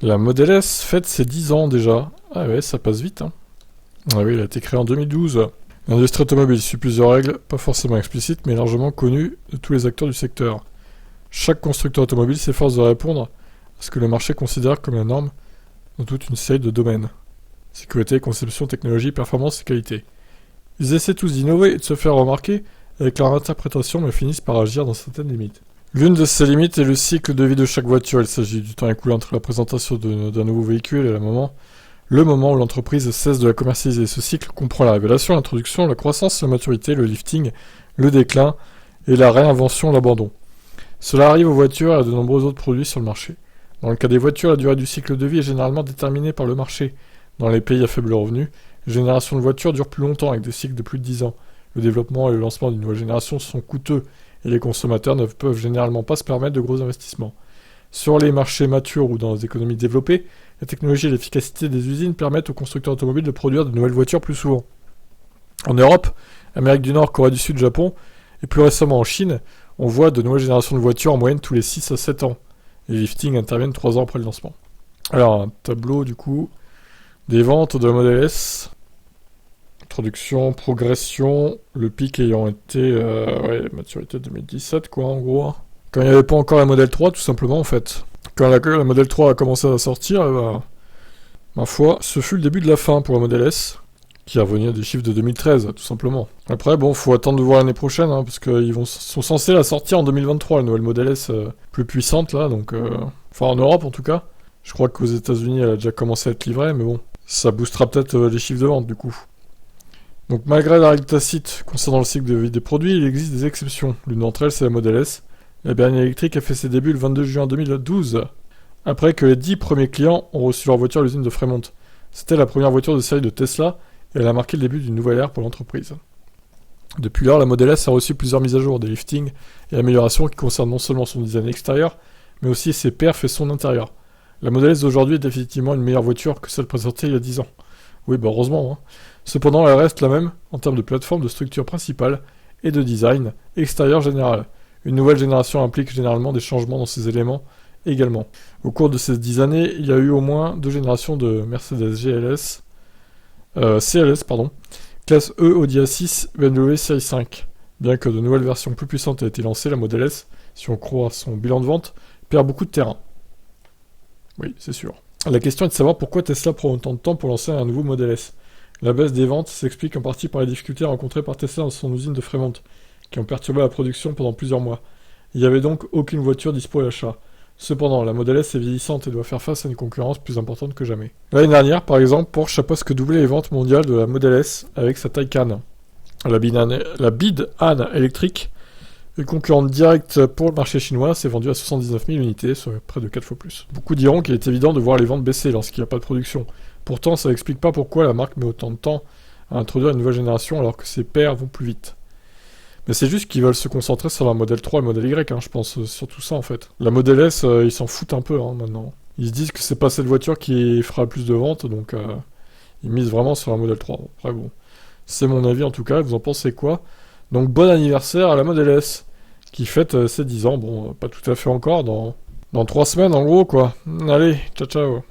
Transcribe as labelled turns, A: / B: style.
A: La Model S fête ses 10 ans déjà. Ah ouais, ça passe vite, hein. Ah oui, elle a été créée en 2012. L'industrie automobile suit plusieurs règles, pas forcément explicites, mais largement connues de tous les acteurs du secteur. Chaque constructeur automobile s'efforce de répondre à ce que le marché considère comme la norme dans toute une série de domaines. Sécurité, conception, technologie, performance et qualité. Ils essaient tous d'innover et de se faire remarquer avec leur interprétation, mais finissent par agir dans certaines limites. L'une de ces limites est le cycle de vie de chaque voiture. Il s'agit du temps écoulé entre la présentation d'un nouveau véhicule et le moment où l'entreprise cesse de la commercialiser. Ce cycle comprend la révélation, l'introduction, la croissance, la maturité, le lifting, le déclin et la réinvention, l'abandon. Cela arrive aux voitures et à de nombreux autres produits sur le marché. Dans le cas des voitures, la durée du cycle de vie est généralement déterminée par le marché. Dans les pays à faible revenu, les générations de voitures durent plus longtemps avec des cycles de plus de 10 ans. Le développement et le lancement d'une nouvelle génération sont coûteux et les consommateurs ne peuvent généralement pas se permettre de gros investissements. Sur les marchés matures ou dans les économies développées, la technologie et l'efficacité des usines permettent aux constructeurs automobiles de produire de nouvelles voitures plus souvent. En Europe, Amérique du Nord, Corée du Sud, Japon, et plus récemment en Chine, on voit de nouvelles générations de voitures en moyenne tous les 6 à 7 ans. Les liftings interviennent 3 ans après le lancement. Alors, un tableau du coup des ventes de la Model S. Introduction, progression, le pic ayant été maturité 2017 quoi en gros. Quand il n'y avait pas encore la Model 3 tout simplement en fait. Quand la Model 3 a commencé à sortir, ma foi, ce fut le début de la fin pour la Model S, qui est revenu à des chiffres de 2013 tout simplement. Après bon, faut attendre de voir l'année prochaine, hein, parce qu'ils sont censés la sortir en 2023, la nouvelle Model S plus puissante là, donc enfin en Europe en tout cas. Je crois qu'aux États-Unis elle a déjà commencé à être livrée, mais bon, ça boostera peut-être les chiffres de vente du coup. Donc malgré la règle tacite concernant le cycle de vie des produits, il existe des exceptions. L'une d'entre elles, c'est la Model S. La berline électrique a fait ses débuts le 22 juin 2012, après que les 10 premiers clients ont reçu leur voiture à l'usine de Fremont. C'était la première voiture de série de Tesla, et elle a marqué le début d'une nouvelle ère pour l'entreprise. Depuis lors, la Model S a reçu plusieurs mises à jour, des liftings et améliorations qui concernent non seulement son design extérieur, mais aussi ses perfs et son intérieur. La Model S d'aujourd'hui est définitivement une meilleure voiture que celle présentée il y a 10 ans. Oui, bah heureusement, hein. Cependant, elle reste la même en termes de plateforme, de structure principale et de design extérieur général. Une nouvelle génération implique généralement des changements dans ces éléments également. Au cours de ces 10 années, il y a eu au moins 2 générations de Mercedes CLS, classe E Audi A6, BMW Série 5. Bien que de nouvelles versions plus puissantes aient été lancées, la Model S, si on croit son bilan de vente, perd beaucoup de terrain. Oui, c'est sûr. La question est de savoir pourquoi Tesla prend autant de temps pour lancer un nouveau Model S. La baisse des ventes s'explique en partie par les difficultés rencontrées par Tesla dans son usine de Fremont, qui ont perturbé la production pendant plusieurs mois. Il n'y avait donc aucune voiture dispo à l'achat. Cependant, la Model S est vieillissante et doit faire face à une concurrence plus importante que jamais. L'année dernière, par exemple, Porsche a presque doublé les ventes mondiales de la Model S avec sa Taycan. La Bid-An électrique, une concurrente directe pour le marché chinois, s'est vendue à 79 000 unités, soit près de 4 fois plus. Beaucoup diront qu'il est évident de voir les ventes baisser lorsqu'il n'y a pas de production. Pourtant, ça n'explique pas pourquoi la marque met autant de temps à introduire une nouvelle génération alors que ses pairs vont plus vite. Mais c'est juste qu'ils veulent se concentrer sur la Model 3 et le Model Y, hein, je pense surtout ça en fait. La Model S, ils s'en foutent un peu maintenant. Ils se disent que c'est pas cette voiture qui fera le plus de ventes, donc ils misent vraiment sur la Model 3. Après bon, c'est mon avis en tout cas, vous en pensez quoi? Donc bon anniversaire à la Model S, qui fête ses 10 ans, bon, pas tout à fait encore, dans 3 semaines en gros quoi. Allez, ciao ciao.